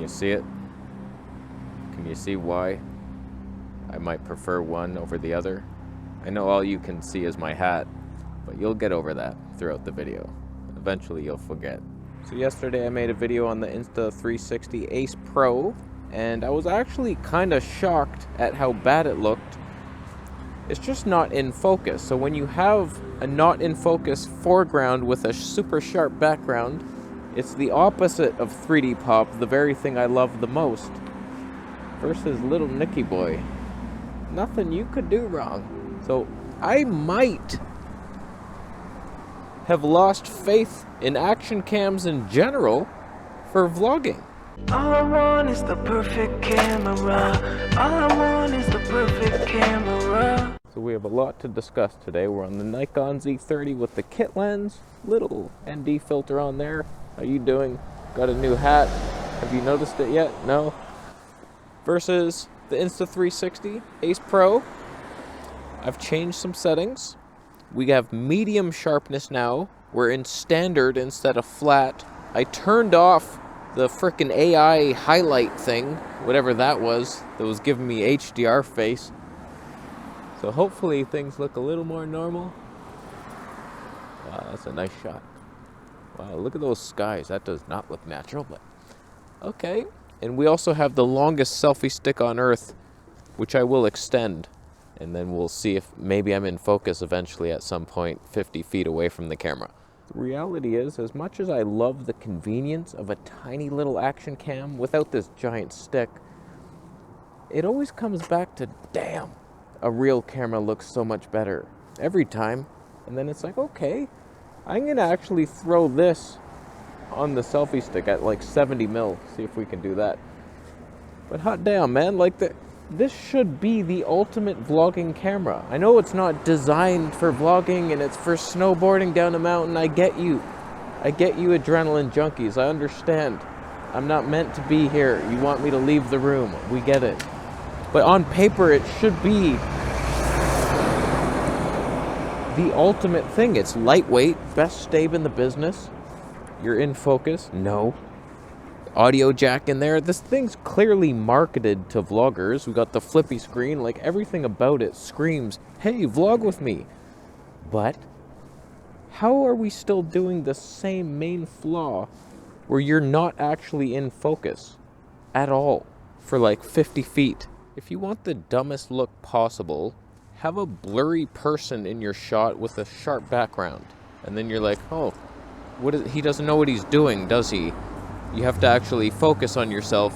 see it? Can you see why I might prefer one over the other? I know all you can see is my hat, but you'll get over that throughout the video. Eventually you'll forget. So yesterday I made a video on the Insta360 Ace Pro, and I was actually kind of shocked at how bad it looked. It's just not in focus. So when you have a not in focus foreground with a super sharp background, it's the opposite of 3D pop, the very thing I love the most, versus little Nicky boy. Nothing you could do wrong. So I might have lost faith in action cams in general for vlogging. All I want is the perfect camera. All I want is the perfect camera. So we have a lot to discuss today. We're on the Nikon Z30 with the kit lens, little ND filter on there. How you doing? Got a new hat. Have you noticed it yet? No? Versus the Insta360 Ace Pro. I've changed some settings. We have medium sharpness now. We're in standard instead of flat. I turned off the frickin' AI highlight thing, whatever that was giving me HDR face. So hopefully things look a little more normal. Wow, that's a nice shot. Wow, look at those skies. That does not look natural, but okay. And we also have the longest selfie stick on earth, which I will extend. And then we'll see if maybe I'm in focus eventually at some point 50 feet away from the camera. The reality is, as much as I love the convenience of a tiny little action cam without this giant stick, it always comes back to, damn, a real camera looks so much better every time. And then it's like, okay, I'm gonna actually throw this on the selfie stick at like 70 mil, see if we can do that. But hot damn, man, like this should be the ultimate vlogging camera. I know it's not designed for vlogging and it's for snowboarding down a mountain. I get you adrenaline junkies. I understand. I'm not meant to be here. You want me to leave the room. We get it. But on paper, it should be the ultimate thing. It's lightweight, best stave in the business. You're in focus. No. Audio jack in there. This thing's clearly marketed to vloggers. We got the flippy screen, like everything about it screams, hey, vlog with me. But how are we still doing the same main flaw where you're not actually in focus at all for like 50 feet? If you want the dumbest look possible, have a blurry person in your shot with a sharp background. And then you're like, oh, he doesn't know what he's doing, does he? You have to actually focus on yourself.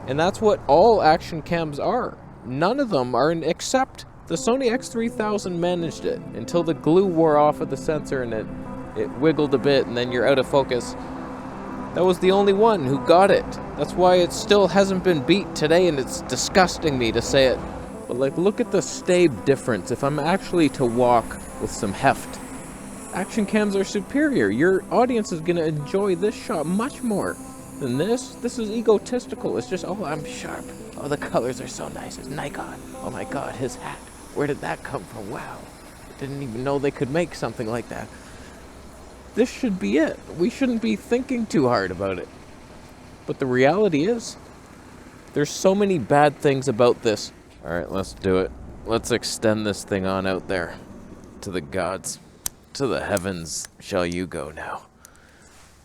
And that's what all action cams are. None of them are, except the Sony X3000 managed it until the glue wore off of the sensor and it wiggled a bit and then you're out of focus. That was the only one who got it. That's why it still hasn't been beat today, and it's disgusting me to say it. But like, look at the stave difference if I'm actually to walk with some heft. Action cams are superior. Your audience is going to enjoy this shot much more than this. This is egotistical. It's just, oh, I'm sharp. Oh, the colors are so nice. It's Nikon. Oh my God, his hat. Where did that come from? Wow. Didn't even know they could make something like that. This should be it. We shouldn't be thinking too hard about it. But the reality is, there's so many bad things about this. All right, let's do it. Let's extend this thing on out there to the gods. To the heavens shall you go now.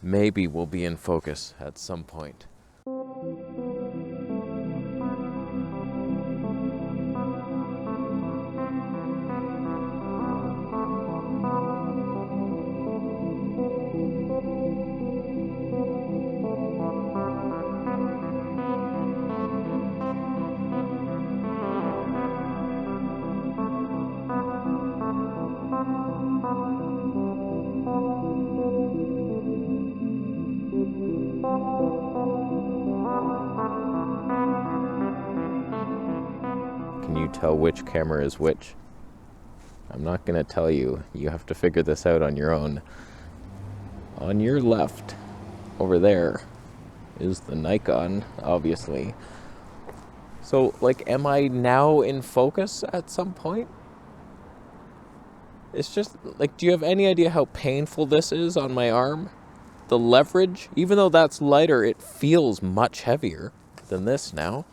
Maybe we'll be in focus at some point. Can you tell which camera is which? I'm not gonna tell you. You have to figure this out on your own. On your left, over there, is the Nikon, obviously. So, like, am I now in focus at some point? It's just, like, do you have any idea how painful this is on my arm? the leverage, even though that's lighter, it feels much heavier than this now.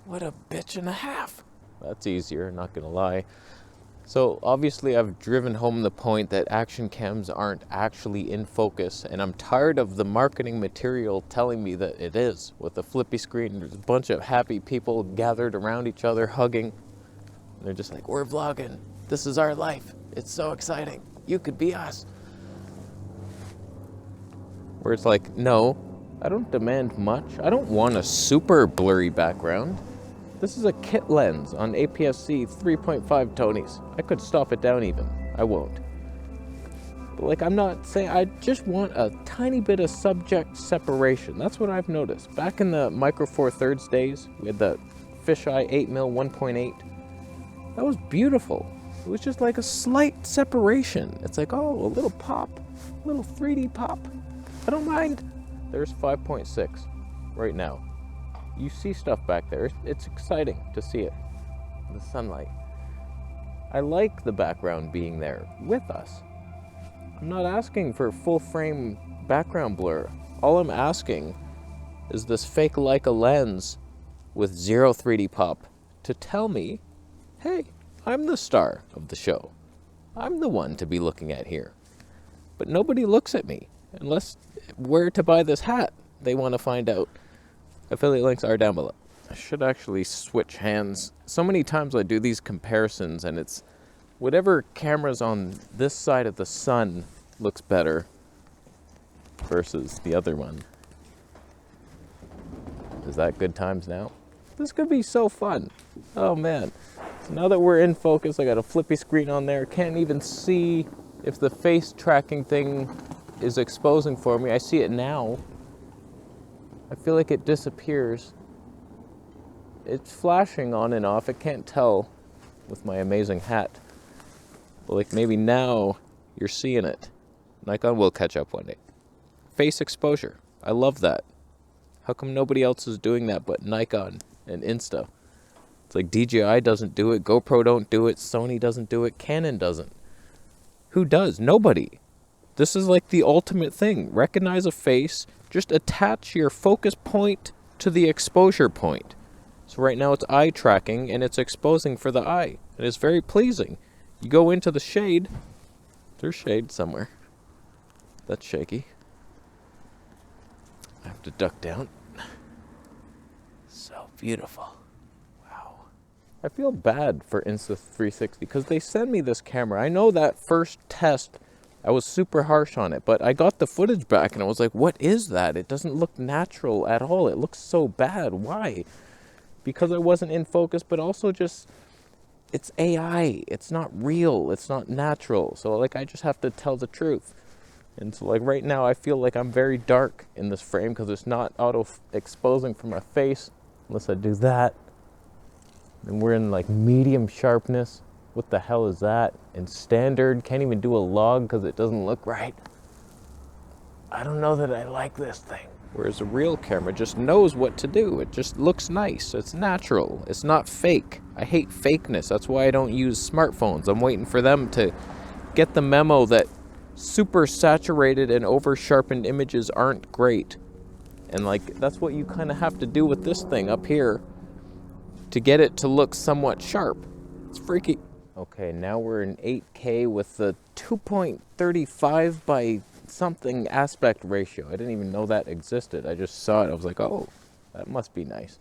What a bitch and a half. That's easier, not gonna lie. So obviously I've driven home the point that action cams aren't actually in focus, and I'm tired of the marketing material telling me that it is. With a flippy screen, there's a bunch of happy people gathered around each other hugging. And they're just like, we're vlogging. This is our life. It's so exciting. You could be us. Where it's like, no, I don't demand much. I don't want a super blurry background. This is a kit lens on APS-C 3.5 Tonys. I could stop it down even. I won't. But like, I'm not saying, I just want a tiny bit of subject separation. That's what I've noticed. Back in the Micro Four Thirds days, we had the fisheye 8mm 1.8. That was beautiful. It was just like a slight separation. It's like, oh, a little pop, a little 3D pop. I don't mind. There's 5.6 right now. You see stuff back there. It's exciting to see it. The sunlight. I like the background being there with us. I'm not asking for full frame background blur. All I'm asking is this fake Leica lens with zero 3D pop to tell me, hey, I'm the star of the show. I'm the one to be looking at here. But nobody looks at me unless where to buy this hat they want to find out. Affiliate links are down below. I should actually switch hands. So many times I do these comparisons and it's whatever camera's on this side of the sun looks better versus the other one. Is that good times now? This could be so fun. Oh man. So now that we're in focus, I got a flippy screen on there. Can't even see if the face tracking thing is exposing for me. I see it now. I feel like it disappears. It's flashing on and off. I can't tell with my amazing hat. But like maybe now you're seeing it. Nikon will catch up one day. Face exposure. I love that. How come nobody else is doing that but Nikon and Insta? It's like DJI doesn't do it, GoPro don't do it, Sony doesn't do it, Canon doesn't. Who does? Nobody. This is like the ultimate thing. Recognize a face, just attach your focus point to the exposure point. So right now it's eye tracking and it's exposing for the eye. And it's very pleasing. You go into the shade. There's shade somewhere. That's shaky. I have to duck down. So beautiful. Wow. I feel bad for Insta360 because they send me this camera. I know that first test I was super harsh on it, but I got the footage back and I was like, what is that? It doesn't look natural at all. It looks so bad. Why? Because I wasn't in focus, but also just, it's AI. It's not real. It's not natural. So like, I just have to tell the truth. And so like right now, I feel like I'm very dark in this frame because it's not auto exposing from my face unless I do that. And we're in like medium sharpness. What the hell is that? And standard, can't even do a log because it doesn't look right. I don't know that I like this thing. Whereas a real camera just knows what to do. It just looks nice. It's natural. It's not fake. I hate fakeness. That's why I don't use smartphones. I'm waiting for them to get the memo that super saturated and over sharpened images aren't great. And like, that's what you kind of have to do with this thing up here to get it to look somewhat sharp. It's freaky. Okay, now we're in 8K with the 2.35 by something aspect ratio. I didn't even know that existed. I just saw it. I was like, oh, that must be nice.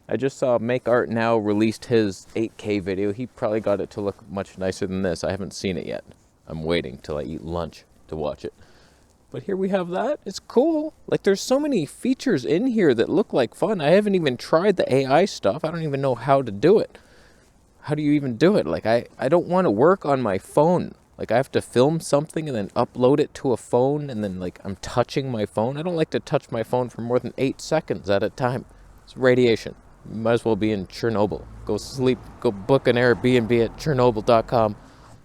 I just saw Make Art Now released his 8K video. He probably got it to look much nicer than this. I haven't seen it yet. I'm waiting till I eat lunch to watch it. But here we have that. It's cool. Like, there's so many features in here that look like fun. I haven't even tried the AI stuff. I don't even know how to do it. How do you even do it? Like, I don't want to work on my phone. Like, I have to film something and then upload it to a phone and then, like, I'm touching my phone. I don't like to touch my phone for more than 8 seconds at a time. It's radiation. You might as well be in Chernobyl. Go sleep. Go book an Airbnb at Chernobyl.com.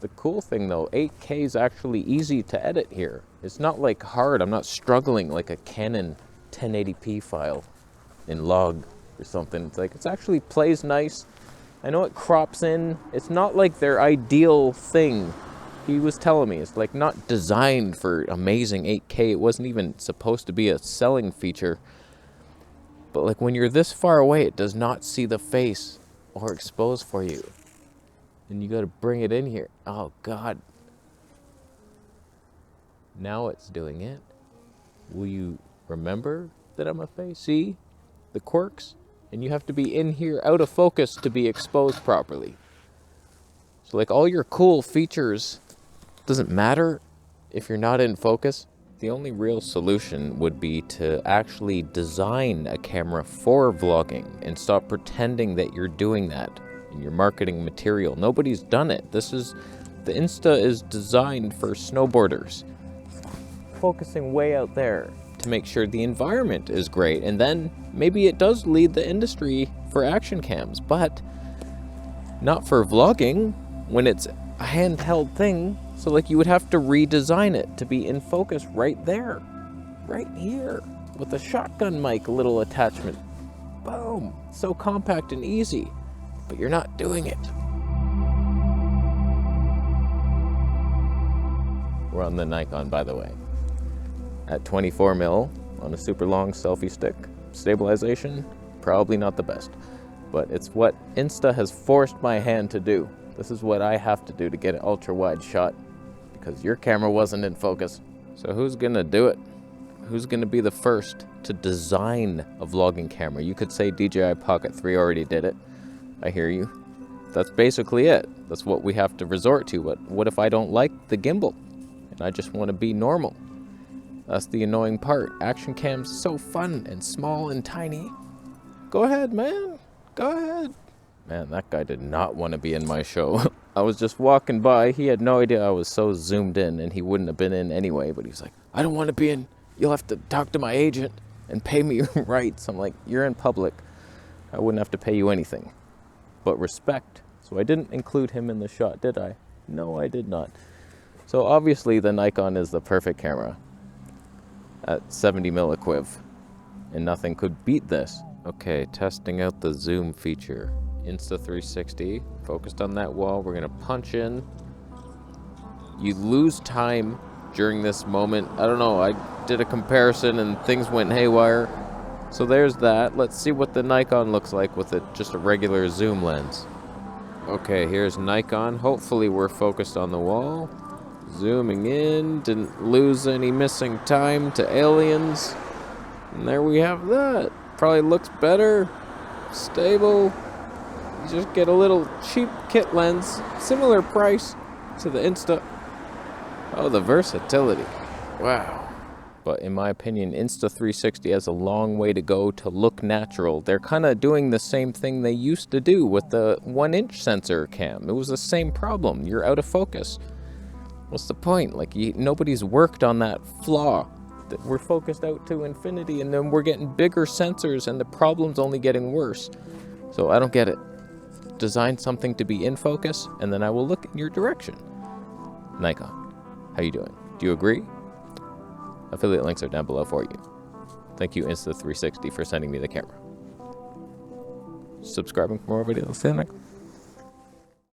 The cool thing, though, 8K is actually easy to edit here. It's not, like, hard. I'm not struggling like a Canon 1080p file in log or something. It's like, it actually plays nice. I know it crops in. It's not like their ideal thing He was telling me it's like not designed for amazing 8K. It wasn't even supposed to be a selling feature. But like when you're this far away, it does not see the face or expose for you. And you got to bring it in here. Oh God. Now it's doing it. Will you remember that I'm a face? See the quirks? And you have to be in here out of focus to be exposed properly. So like all your cool features doesn't matter if you're not in focus. The only real solution would be to actually design a camera for vlogging and stop pretending that you're doing that in your marketing material. Nobody's done it. The Insta is designed for snowboarders. Focusing way out there to make sure the environment is great, and then maybe it does lead the industry for action cams, but not for vlogging when it's a handheld thing. So like you would have to redesign it to be in focus right there, right here, with a shotgun mic little attachment. Boom, so compact and easy, but you're not doing it. We're on the Nikon, by the way, at 24mm on a super long selfie stick. Stabilization, probably not the best, but it's what Insta has forced my hand to do. This is what I have to do to get an ultra wide shot because your camera wasn't in focus. So who's gonna do it? Who's gonna be the first to design a vlogging camera? You could say DJI Pocket 3 already did it. I hear you. That's basically it. That's what we have to resort to. But what if I don't like the gimbal and I just want to be normal? That's the annoying part. Action cam's so fun and small and tiny. Go ahead, man. Go ahead. Man, that guy did not want to be in my show. I was just walking by. He had no idea I was so zoomed in, and he wouldn't have been in anyway. But he was like, I don't want to be in. You'll have to talk to my agent and pay me rights. I'm like, you're in public. I wouldn't have to pay you anything but respect. So I didn't include him in the shot, did I? No, I did not. So obviously the Nikon is the perfect camera at 70mm equiv, and nothing could beat this. Okay, testing out the zoom feature. Insta360, focused on that wall. We're gonna punch in. You lose time during this moment. I don't know, I did a comparison and things went haywire. So there's that. Let's see what the Nikon looks like with just a regular zoom lens. Okay, here's Nikon. Hopefully we're focused on the wall. Zooming in, didn't lose any missing time to aliens. And there we have that. Probably looks better, stable. You just get a little cheap kit lens, similar price to the Insta. Oh, the versatility. Wow. But in my opinion, Insta360 has a long way to go to look natural. They're kind of doing the same thing they used to do with the 1-inch sensor cam. It was the same problem. You're out of focus. What's the point? Like, nobody's worked on that flaw. That we're focused out to infinity, and then we're getting bigger sensors, and the problem's only getting worse. So I don't get it. Design something to be in focus, and then I will look in your direction. Nikon, how you doing? Do you agree? Affiliate links are down below for you. Thank you, Insta360, for sending me the camera. Subscribing for more videos. See you next.